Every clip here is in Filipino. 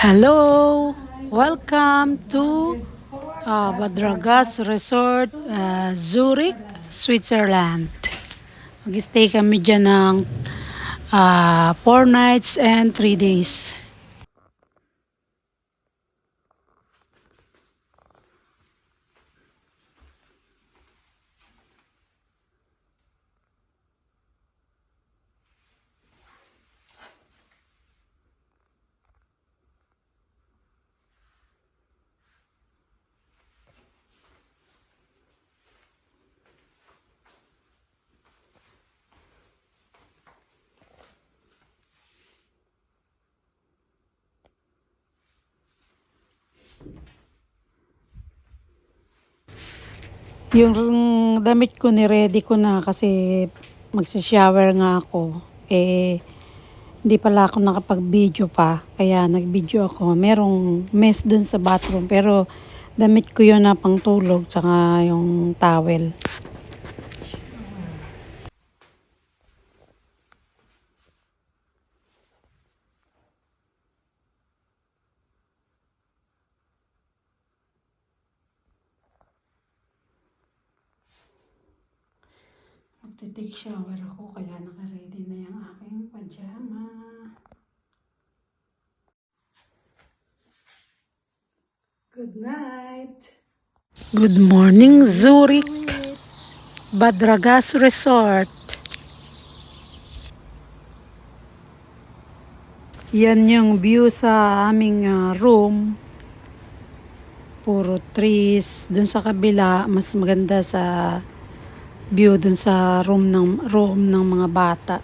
Hello! Welcome to Badragas Resort, Zurich, Switzerland. Mag-stay kami dyan ng 4 nights and 3 days. Yung damit ko ni-ready ko na kasi magsi-shower nga ako. Hindi pala ako nakapag-video pa. Kaya nag-video ako. Merong mess dun sa bathroom. Pero damit ko yun na pangtulog. Tsaka yung towel. Magte-take shower ako. Kaya naka-ready na yung aking pajama. Good night! Good morning, Zurich! Badragas Resort. Yan yung view sa aming room. Puro trees. Dun sa kabila, mas maganda sa view dun sa room ng mga bata.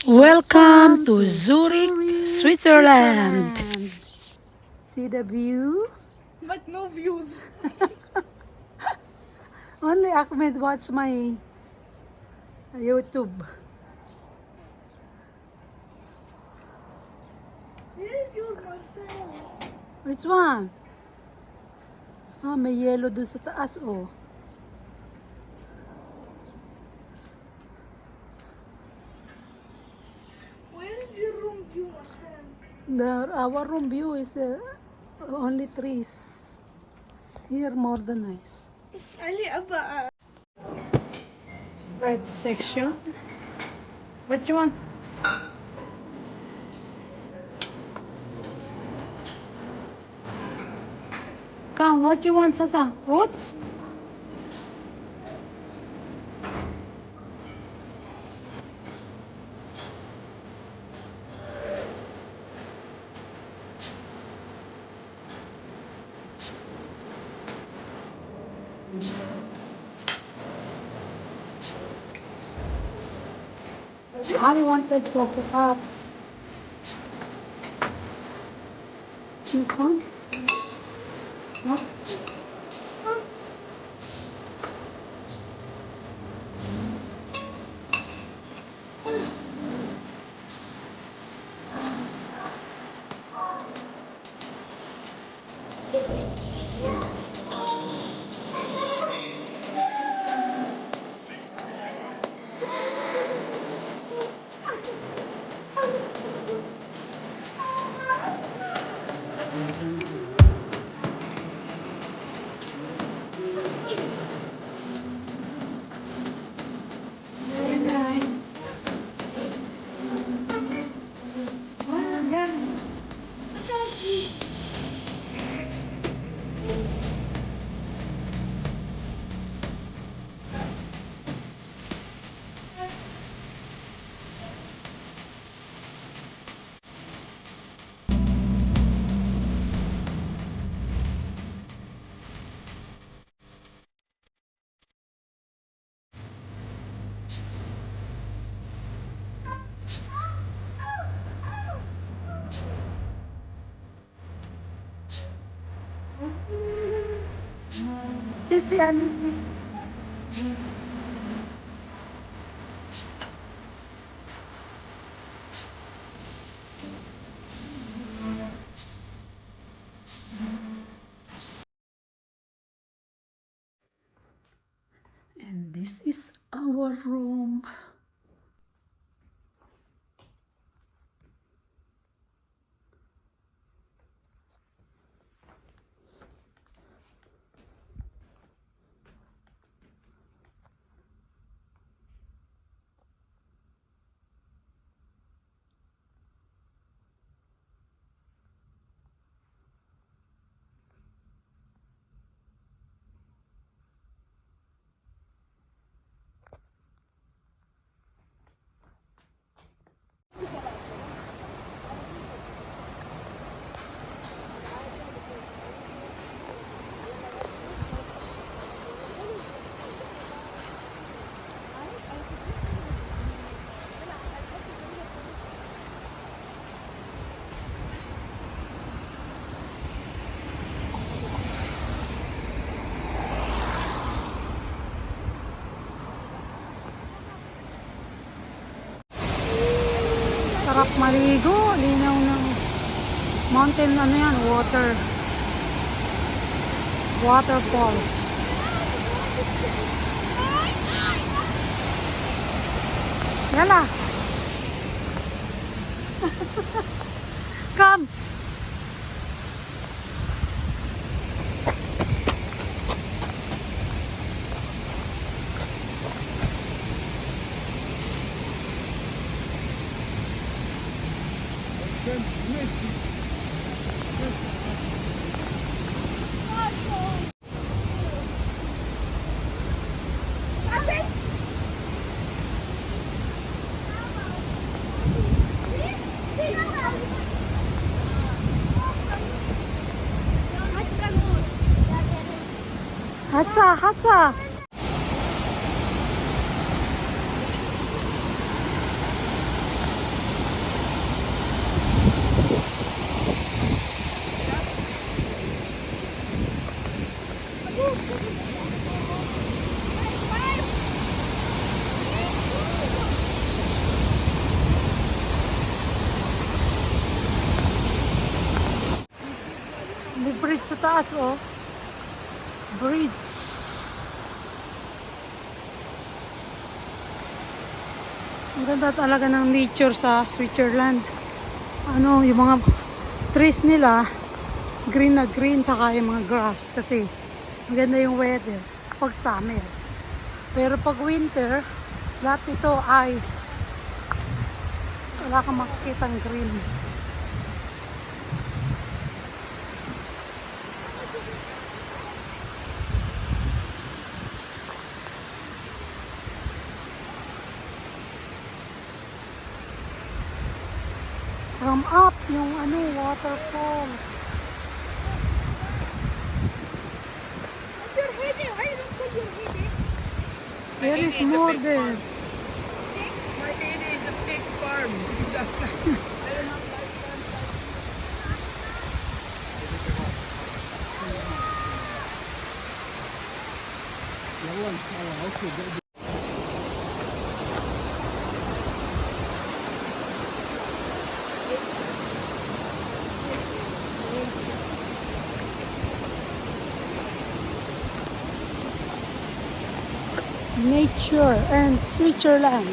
Welcome to Zurich, Switzerland. See the view? But no views. Only Ahmed watch my YouTube. Where is your Marcel? Which one? May yellow dun sa taas, oh. Where is your room view, Marcel? Our room view is only trees. Here more than nice. Ali Abba. Right section. What you want? Come, what you want, Sasa? Fruits? I wanted to cook up. You come? What? Very nice. Yeah. Sisi, ano? This is our room. Sarap maligo. Linaw ng mountain, ano yan, waterfalls. Yala. Come. Hasa, hasa. May bridge sa taas, oh. Bridge. Ang ganda talaga ng nature sa Switzerland. Ano, yung mga trees nila, green na green, saka yung mga grass. Kasi maganda yung weather pag summer. Pero pag winter, lahat ito ice. Wala kang makikita ng green. From up, yung ano, waterfalls. You're hitting. I don't say you're hitting. There is more there. My baby is a pig farm. Nature and Switzerland.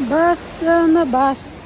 Basta na basta.